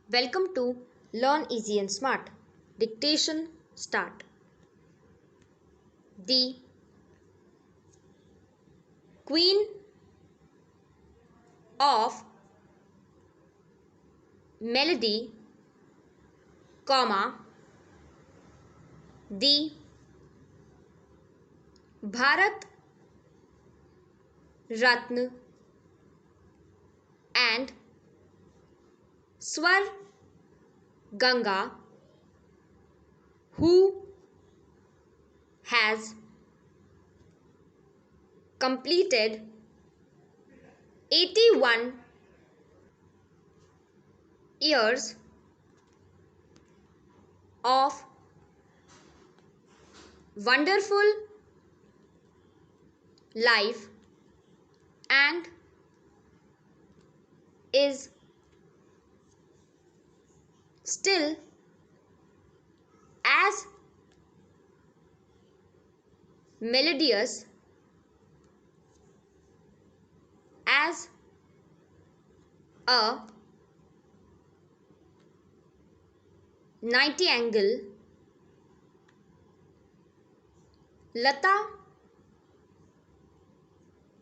Welcome to Learn Easy and Smart. Dictation start. The Queen of Melody, comma, the Bharat Ratna and Swar Ganga, who has completed 81 years of wonderful life and is still as melodious as a nightingale. Lata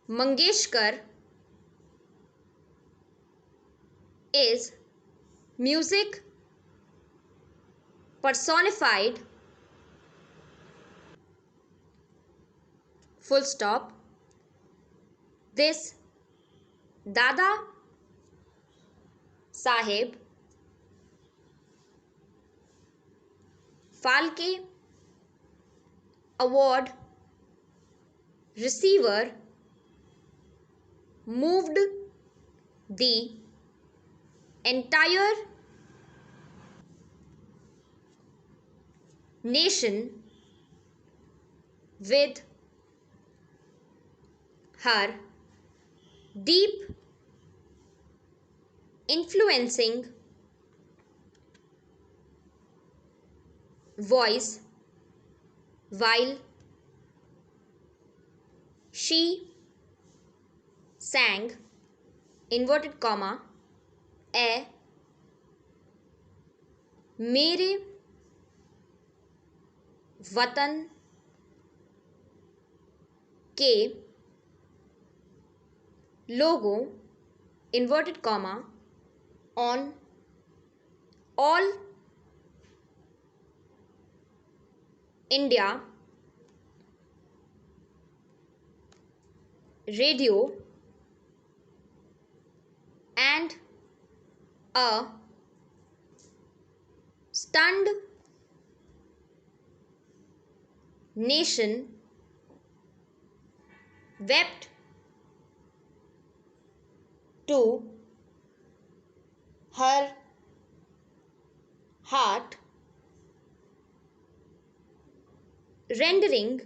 Mangeshkar is music personified. Full stop. This Dada Saheb Phalke Award receiver moved the entire nation with her deep influencing voice while she sang inverted comma ए मेरे वतन के लोगों inverted comma on all India radio and a stunned nation wept to her heart, rendering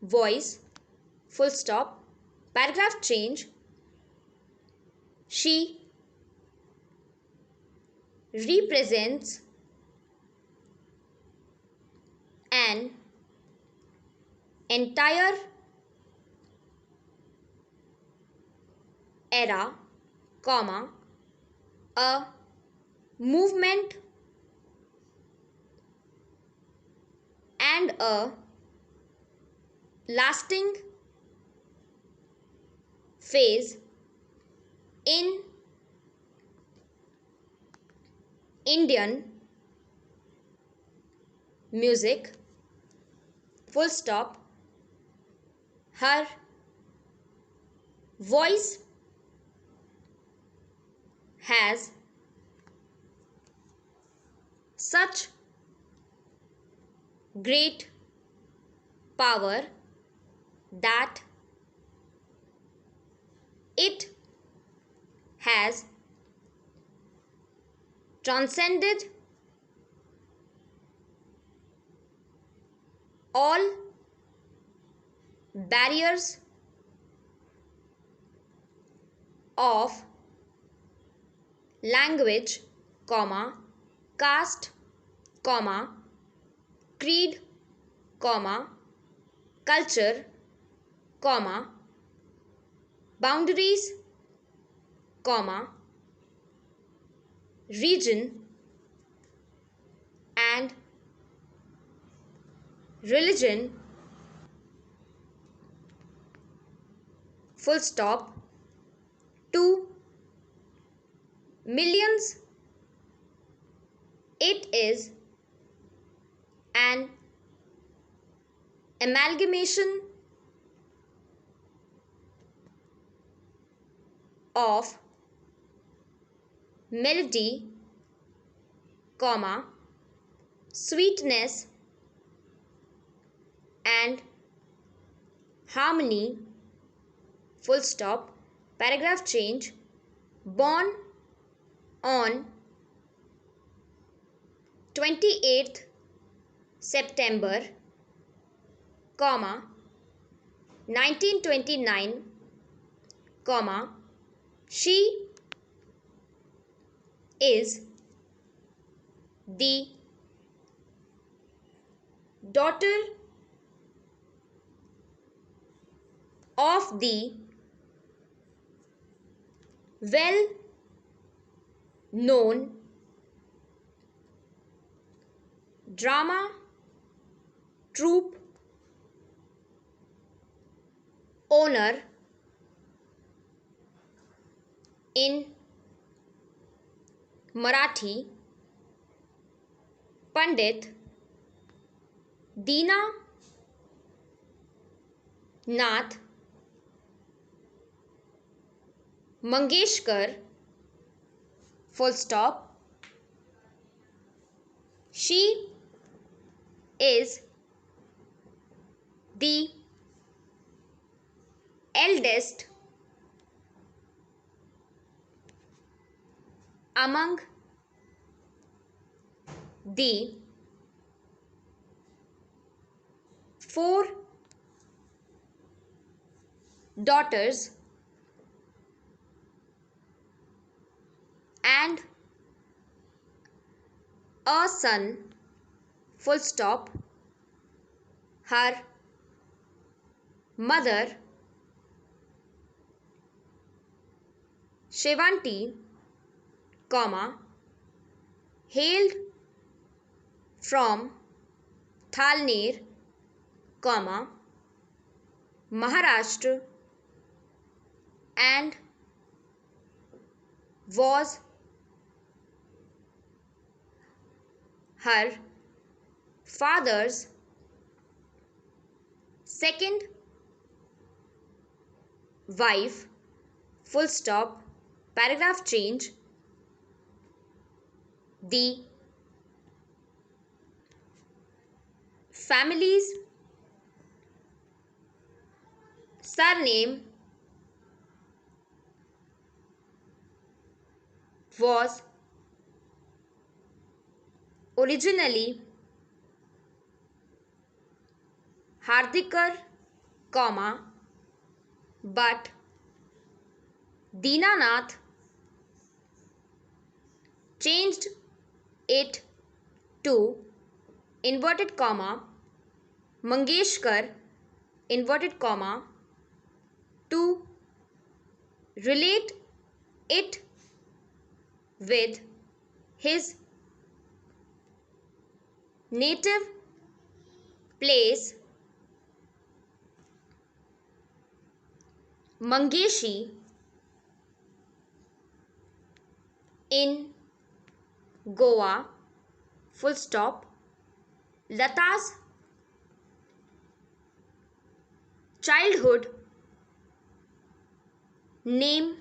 voice full stop paragraph change. She represents an entire era, comma, a movement and a lasting phase in Indian music, full stop. Her voice has such great power that it has transcended all barriers of language, comma, caste, comma, creed, comma, culture, comma, boundaries, comma, region and religion, full stop, to millions. It is an amalgamation of melody, comma, sweetness and harmony, full stop, paragraph change, born on 28th September, comma, 1929, comma, she is the daughter of the well known drama troupe owner in Marathi, Pandit Dina Nath Mangeshkar, full stop. She is the eldest among the four daughters and a son, full stop. Her mother Shevanti, comma, hailed from Thalner, comma, Maharashtra and was her father's second wife, full stop, paragraph change. The family's surname was originally Hardikar, comma, but Dinanath changed it to inverted comma Mangeshkar, inverted comma, to relate it with his native place Mangeshi in Goa, full stop. Lata's childhood name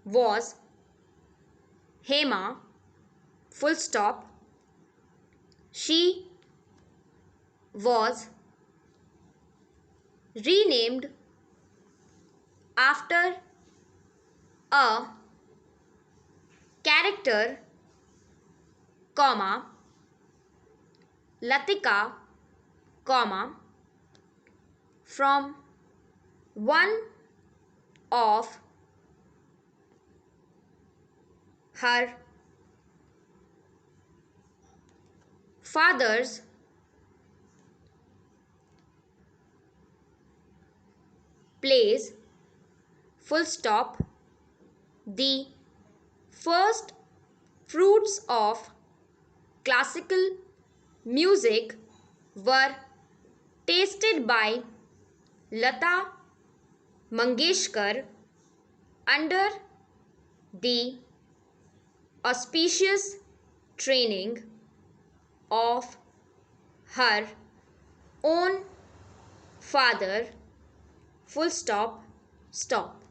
was Hema, full stop. She was renamed after a character, comma, Latika, comma, from one of her father's plays full stop. The first fruits of classical music were tasted by Lata Mangeshkar under the auspicious training of her own father. Full stop. Stop.